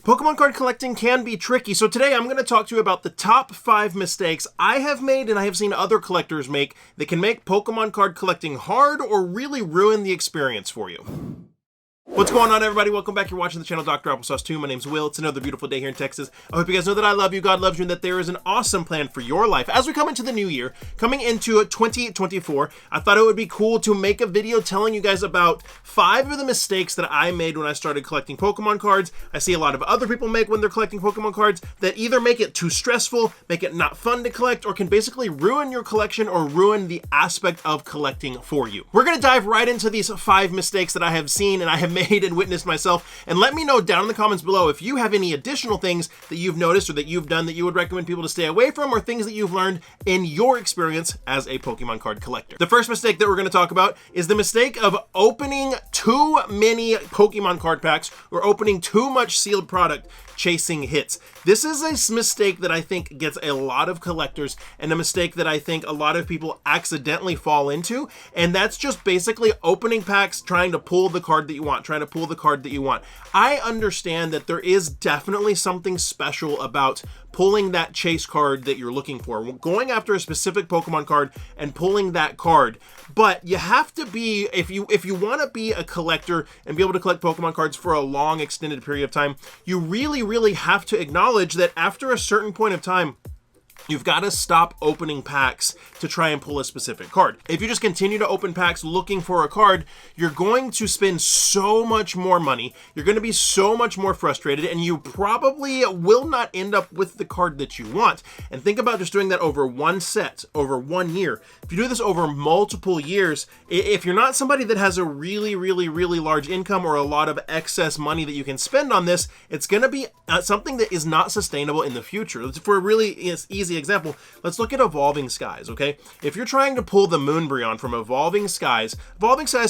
Pokemon card collecting can be tricky, so today I'm going to talk to you about the top 5 mistakes I have made and I have seen other collectors make that can make Pokemon card collecting hard or really ruin the experience for you. What's going on, everybody? Welcome back. You're watching the channel Dr.Applesauce 2. My name's Will. It's another beautiful day here in Texas. I hope you guys know that I love you, God loves you, and that there is an awesome plan for your life. As we come into the new year, coming into 2024, I thought it would be cool to make a video telling you guys about 5 of the mistakes that I made when I started collecting Pokemon cards. I see a lot of other people make when they're collecting Pokemon cards that either make it too stressful, make it not fun to collect, or can basically ruin your collection or ruin the aspect of collecting for you. We're going to dive right into these 5 mistakes that I have seen and I have made and witnessed myself, and let me know down in the comments below if you have any additional things that you've noticed or that you've done that you would recommend people to stay away from, or things that you've learned in your experience as a Pokemon card collector. The first mistake that we're going to talk about is the mistake of opening too many Pokemon card packs or opening too much sealed product chasing hits. This is a mistake that I think gets a lot of collectors, and a mistake that I think a lot of people accidentally fall into, and that's just basically opening packs, trying to pull the card that you want, I understand that there is definitely something special about pulling that chase card that you're looking for, going after a specific Pokemon card and pulling that card. But you have to be, if you want to be a collector and be able to collect Pokemon cards for a long extended period of time, you really have to acknowledge that after a certain point of time, you've got to stop opening packs to try and pull a specific card. If you just continue to open packs looking for a card, you're going to spend so much more money, you're going to be so much more frustrated, and you probably will not end up with the card that you want. And think about just doing that over one set, over 1 year. If you do this over multiple years, if you're not somebody that has a really large income or a lot of excess money that you can spend on this, it's going to be something that is not sustainable in the future. For a really easy example, let's look at Evolving Skies, okay? If you're trying to pull the Moonbreon from Evolving Skies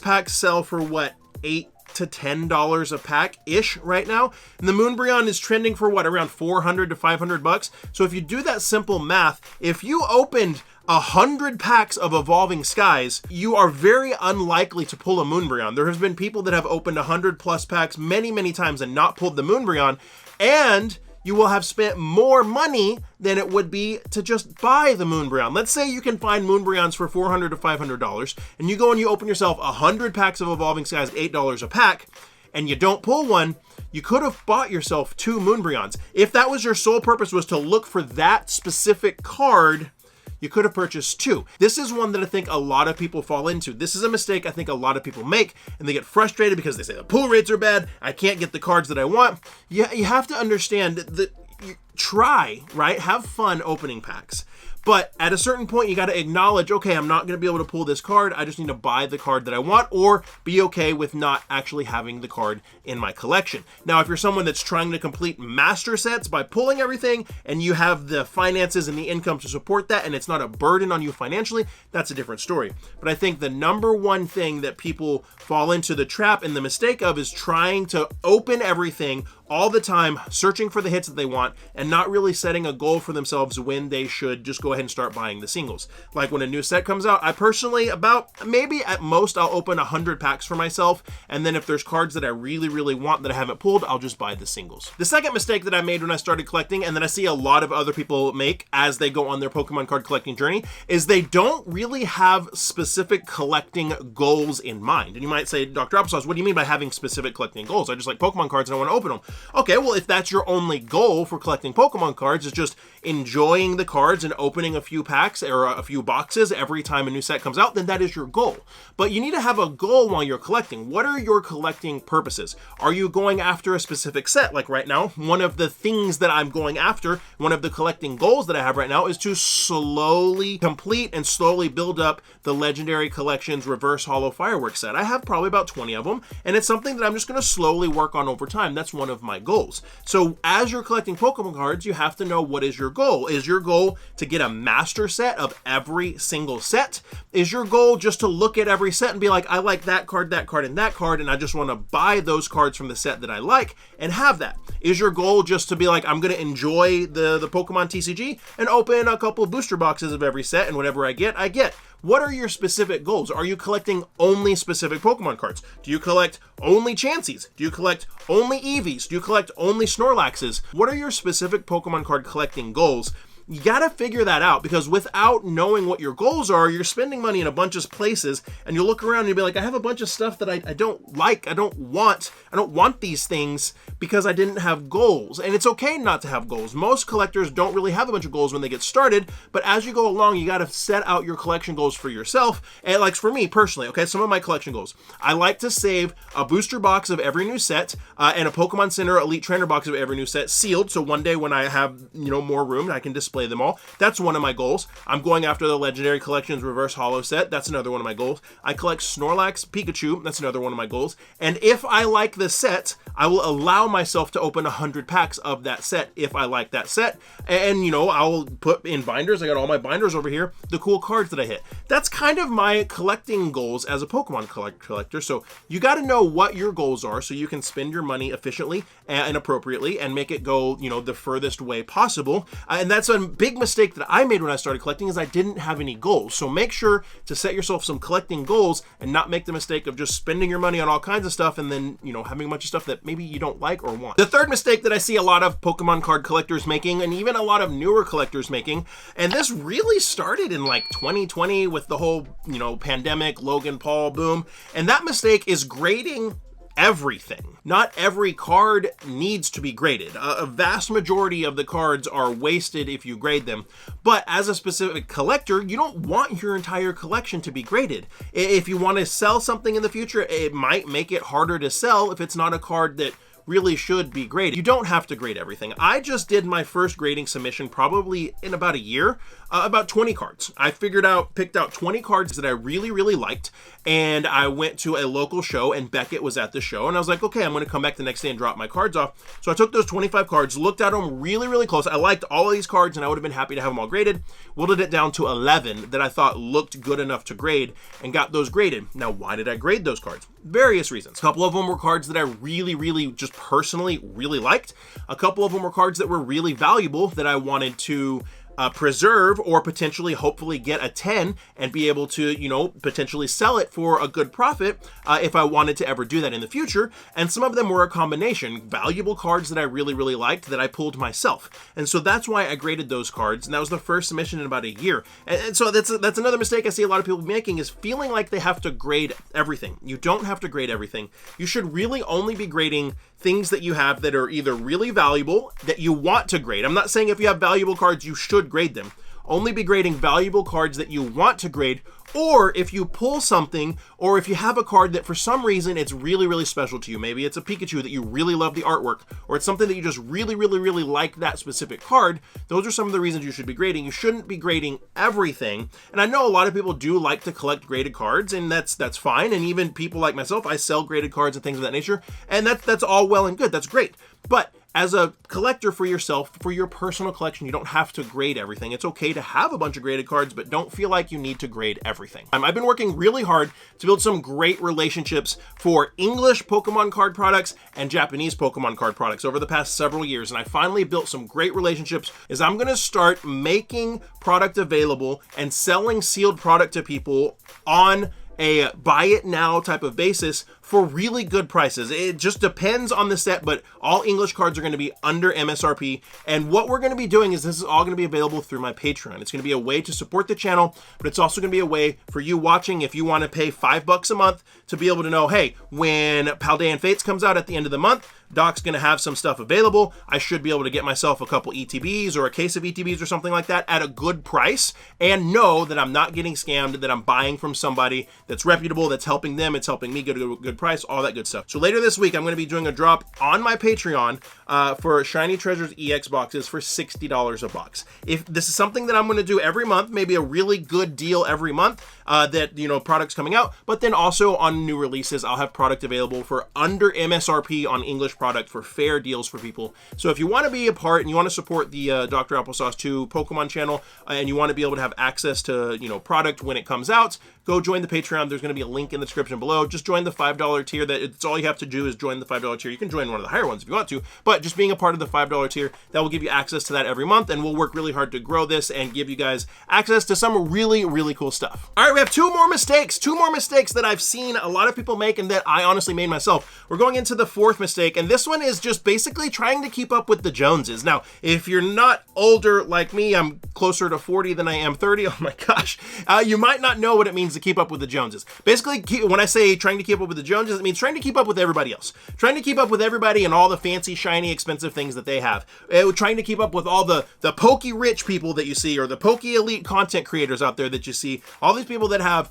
packs sell for what, $8 to $10 a pack-ish right now, and the Moonbreon is trending for what, around $400 to $500. So if you do that simple math, if you opened 100 packs of Evolving Skies, you are very unlikely to pull a Moonbreon. There has been people that have opened 100 plus packs many times and not pulled the Moonbreon, and you will have spent more money than it would be to just buy the Moonbreon. Let's say you can find Moonbreons for $400 to $500, and you go and you open yourself 100 packs of Evolving Skies, $8 a pack, and you don't pull one. You could have bought yourself 2 Moonbreons. If that was your sole purpose, was to look for that specific card, you could have purchased 2. This is one that I think a lot of people fall into. This is a mistake I think a lot of people make, and they get frustrated because they say the pull rates are bad, I can't get the cards that I want. You have to understand that you try, right? Have fun opening packs. But at a certain point, you got to acknowledge, okay, I'm not going to be able to pull this card. I just need to buy the card that I want, or be okay with not actually having the card in my collection. Now, if you're someone that's trying to complete master sets by pulling everything, and you have the finances and the income to support that, and it's not a burden on you financially, that's a different story. But I think the number one thing that people fall into the trap and the mistake of is trying to open everything all the time, searching for the hits that they want, and not really setting a goal for themselves when they should just go ahead and start buying the singles. Like when a new set comes out, I personally, maybe at most, I'll open 100 packs for myself, and then if there's cards that I really want that I haven't pulled, I'll just buy the singles. The second mistake that I made when I started collecting, and that I see a lot of other people make as they go on their Pokemon card collecting journey, is they don't really have specific collecting goals in mind. And you might say, Dr. Applesauce, what do you mean by having specific collecting goals? I just like Pokemon cards and I want to open them. Okay, well, if that's your only goal for collecting Pokemon cards, is just enjoying the cards and opening a few packs or a few boxes every time a new set comes out, then that is your goal. But you need to have a goal while you're collecting. What are your collecting purposes? Are you going after a specific set? Like right now, one of the things that I'm going after, one of the collecting goals that I have right now, is to slowly complete and slowly build up the Legendary Collections Reverse Holo Fireworks set. I have probably about 20 of them, and it's something that I'm just going to slowly work on over time. That's one of my goals. So as you're collecting Pokemon cards, you have to know, what is your goal? Is your goal to get a master set of every single set? Is your goal just to look at every set and be like, I like that card, and that card, and I just want to buy those cards from the set that I like and have that? Is your goal just to be like, I'm going to enjoy the Pokemon TCG and open a couple of booster boxes of every set, and whatever I get, I get? What are your specific goals? Are you collecting only specific Pokemon cards? Do you collect only Chanseys? Do you collect only Eevees? Do you collect only Snorlaxes? What are your specific Pokemon card collecting goals? You gotta figure that out, because without knowing what your goals are, you're spending money in a bunch of places, and you look around and you'll be like, I have a bunch of stuff that I don't like, I don't want these things because I didn't have goals. And it's okay not to have goals. Most collectors don't really have a bunch of goals when they get started, but as you go along, you gotta set out your collection goals for yourself. And like for me personally, okay, some of my collection goals. I like to save a booster box of every new set, and a Pokemon Center Elite Trainer box of every new set sealed, so one day when I have, more room, I can display them all. That's one of my goals. I'm going after the Legendary Collections Reverse Holo set. That's another one of my goals. I collect Snorlax, Pikachu. That's another one of my goals. And if I like the set, I will allow myself to open 100 packs of that set if I like that set. And, I'll put in binders. I got all my binders over here, the cool cards that I hit. That's kind of my collecting goals as a Pokemon collector. So you got to know what your goals are so you can spend your money efficiently and appropriately and make it go, the furthest way possible. And that's a big mistake that I made when I started collecting, is I didn't have any goals. So make sure to set yourself some collecting goals and not make the mistake of just spending your money on all kinds of stuff and then, having a bunch of stuff that maybe you don't like or want. The third mistake that I see a lot of Pokemon card collectors making, and even a lot of newer collectors making, and this really started in like 2020 with the whole, pandemic, Logan Paul boom, and that mistake is grading everything. Not every card needs to be graded. A vast majority of the cards are wasted if you grade them. But as a specific collector, you don't want your entire collection to be graded. If you want to sell something in the future, it might make it harder to sell if it's not a card that really should be graded. You don't have to grade everything. I just did my first grading submission probably in about a year, about 20 cards. I picked out 20 cards that I really, really liked, and I went to a local show, and Beckett was at the show, and I was like, okay, I'm going to come back the next day and drop my cards off. So I took those 25 cards, looked at them really, really close. I liked all of these cards, and I would have been happy to have them all graded. Whittled it down to 11 that I thought looked good enough to grade, and got those graded. Now, why did I grade those cards? Various reasons. A couple of them were cards that I really, really just personally really liked. A couple of them were cards that were really valuable that I wanted to preserve or potentially hopefully get a 10 and be able to, potentially sell it for a good profit if I wanted to ever do that in the future. And some of them were a combination. Valuable cards that I really, really liked that I pulled myself. And so that's why I graded those cards. And that was the first submission in about a year. And so that's another mistake I see a lot of people making, is feeling like they have to grade everything. You don't have to grade everything. You should really only be grading things that you have that are either really valuable, that you want to grade. I'm not saying if you have valuable cards, you should grade them. Only be grading valuable cards that you want to grade, or if you pull something, or if you have a card that for some reason it's really, really special to you. Maybe it's a Pikachu that you really love the artwork, or it's something that you just really, really, really like that specific card. Those are some of the reasons you should be grading. You shouldn't be grading everything. And I know a lot of people do like to collect graded cards, and that's fine. And even people like myself, I sell graded cards and things of that nature, and that's all well and good. That's great. But as a collector for yourself, for your personal collection, you don't have to grade everything. It's okay to have a bunch of graded cards, but don't feel like you need to grade everything. I've been working really hard to build some great relationships for English Pokemon card products and Japanese Pokemon card products over the past several years, and I finally built some great relationships. I'm going to start making product available and selling sealed product to people on a buy it now type of basis for really good prices. It just depends on the set, but all English cards are going to be under MSRP. And what we're going to be doing is this is all going to be available through my Patreon. It's going to be a way to support the channel, but it's also going to be a way for you watching, if you want to pay $5 a month, to be able to know, hey, when Paldean Fates comes out at the end of the month, Doc's going to have some stuff available. I should be able to get myself a couple ETBs or a case of ETBs or something like that at a good price, and know that I'm not getting scammed, that I'm buying from somebody that's reputable, that's helping them, it's helping me get a good price, all that good stuff. So later this week, I'm going to be doing a drop on my Patreon for Shiny Treasures EX boxes for $60 a box. If this is something that I'm going to do every month, maybe a really good deal every month, that, products coming out, but then also on new releases, I'll have product available for under MSRP on English product for fair deals for people. So if you want to be a part and you want to support the Dr. Applesauce 2 Pokemon channel, and you want to be able to have access to, product when it comes out, go join the Patreon. There's going to be a link in the description below. Just join the $5 tier. It's all you have to do is join the $5 tier. You can join one of the higher ones if you want to, but just being a part of the $5 tier, that will give you access to that every month, and we'll work really hard to grow this and give you guys access to some really, really cool stuff. All right, we have two more mistakes that I've seen a lot of people make and that I honestly made myself. We're going into the fourth mistake, and this one is just basically trying to keep up with the Joneses. Now, if you're not older like me, I'm closer to 40 than I am 30. Oh my gosh. You might not know what it means to keep up with the Joneses. Basically, when I say trying to keep up with the Joneses, it means trying to keep up with everybody else. Trying to keep up with everybody and all the fancy, shiny, expensive things that they have. Trying to keep up with all the pokey rich people that you see, or the pokey elite content creators out there that you see. All these people that have,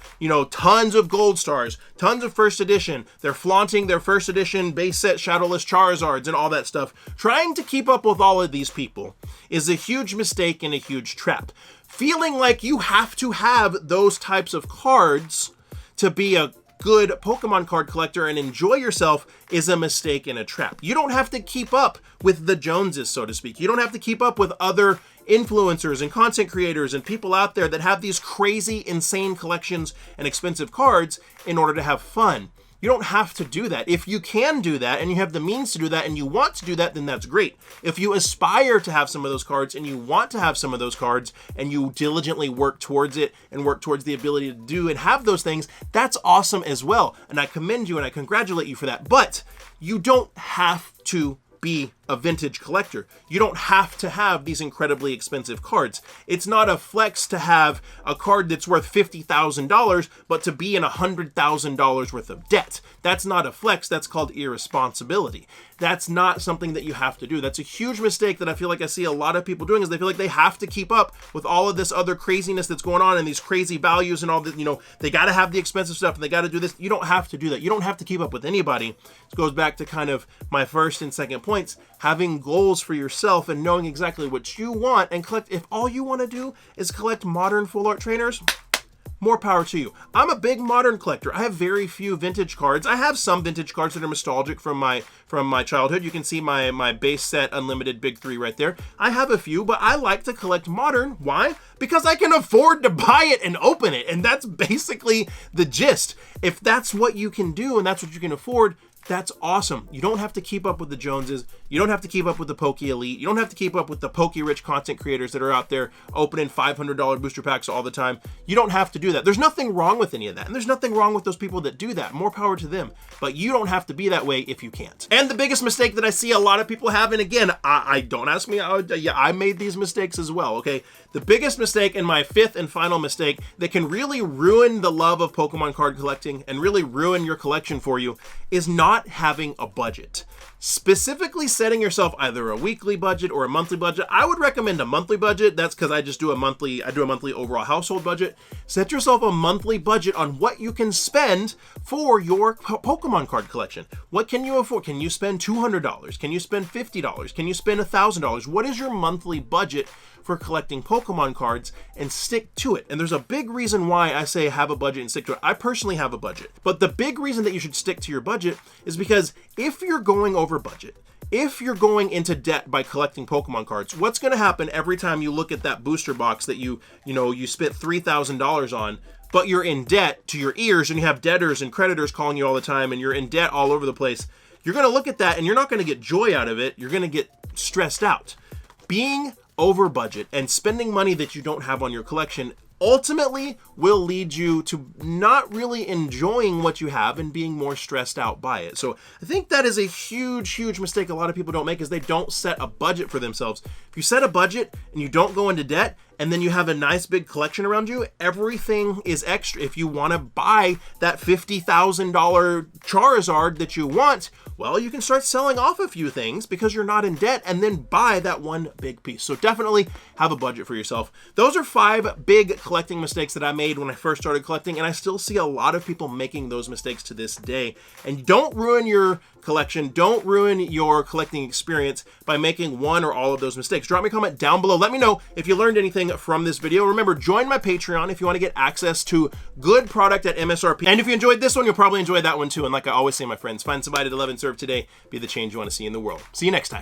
tons of gold stars, tons of first edition. They're flaunting their first edition base set Shadowless Charizards and all that stuff. Trying to keep up with all of these people is a huge mistake and a huge trap. Feeling like you have to have those types of cards to be a good Pokemon card collector and enjoy yourself is a mistake and a trap. You don't have to keep up with the Joneses, so to speak. You don't have to keep up with other influencers and content creators and people out there that have these crazy, insane collections and expensive cards in order to have fun. You don't have to do that. If you can do that and you have the means to do that and you want to do that, then that's great. If you aspire to have some of those cards and you want to have some of those cards and you diligently work towards it and work towards the ability to do and have those things, that's awesome as well. And I commend you and I congratulate you for that. But you don't have to be a vintage collector. You don't have to have these incredibly expensive cards. It's not a flex to have a card that's worth $50,000, but to be in $100,000 worth of debt. That's not a flex. That's called irresponsibility. That's not something that you have to do. That's a huge mistake that I feel like I see a lot of people doing, is they feel like they have to keep up with all of this other craziness that's going on and these crazy values and all that, they got to have the expensive stuff and they got to do this. You don't have to do that. You don't have to keep up with anybody. It goes back to kind of my first and second points, having goals for yourself and knowing exactly what you want and collect. If all you want to do is collect modern full art trainers, more power to you. I'm a big modern collector. I have very few vintage cards. I have some vintage cards that are nostalgic from my childhood. You can see my base set unlimited big 3 right there. I have a few, but I like to collect modern. Why? Because I can afford to buy it and open it. And that's basically the gist. If that's what you can do and that's what you can afford, that's awesome. You don't have to keep up with the Joneses. You don't have to keep up with the Poke Elite. You don't have to keep up with the Poke-rich content creators that are out there opening $500 booster packs all the time. You don't have to do that. There's nothing wrong with any of that. And there's nothing wrong with those people that do that. More power to them. But you don't have to be that way if you can't. And the biggest mistake that I see a lot of people have, and again, I don't ask me, I made these mistakes as well, okay? The biggest mistake, and my fifth and final mistake, that can really ruin the love of Pokemon card collecting and really ruin your collection for you, is not having a budget. Specifically setting yourself either a weekly budget or a monthly budget. I would recommend a monthly budget. That's because I do a monthly overall household budget. Set yourself a monthly budget on what you can spend for your Pokemon card collection. What can you afford? Can you spend $200? Can you spend $50? Can you spend $1,000? What is your monthly budget for collecting Pokemon cards, and stick to it? And there's a big reason why I say have a budget and stick to it. I personally have a budget, but the big reason that you should stick to your budget is because if you're going over budget, if you're going into debt by collecting Pokemon cards, what's going to happen every time you look at that booster box that you spent $3,000 on, but you're in debt to your ears and you have debtors and creditors calling you all the time and you're in debt all over the place? You're going to look at that and you're not going to get joy out of it. You're going to get stressed out. Being over budget and spending money that you don't have on your collection ultimately will lead you to not really enjoying what you have and being more stressed out by it. So I think that is a huge mistake a lot of people don't make, is they don't set a budget for themselves. If you set a budget and you don't go into debt, and then you have a nice big collection around you, everything is extra. If you want to buy that $50,000 Charizard that you want, well, you can start selling off a few things because you're not in debt, and then buy that one big piece. So definitely have a budget for yourself. Those are 5 big collecting mistakes that I made when I first started collecting, and I still see a lot of people making those mistakes to this day. And don't ruin your collection, don't ruin your collecting experience by making one or all of those mistakes. Drop me a comment down below. Let me know if you learned anything from this video. Remember, join my Patreon if you want to get access to good product at MSRP. And if you enjoyed this one, you'll probably enjoy that one too. And like I always say, my friends, find somebody to love and serve today. Be the change you want to see in the world. See you next time.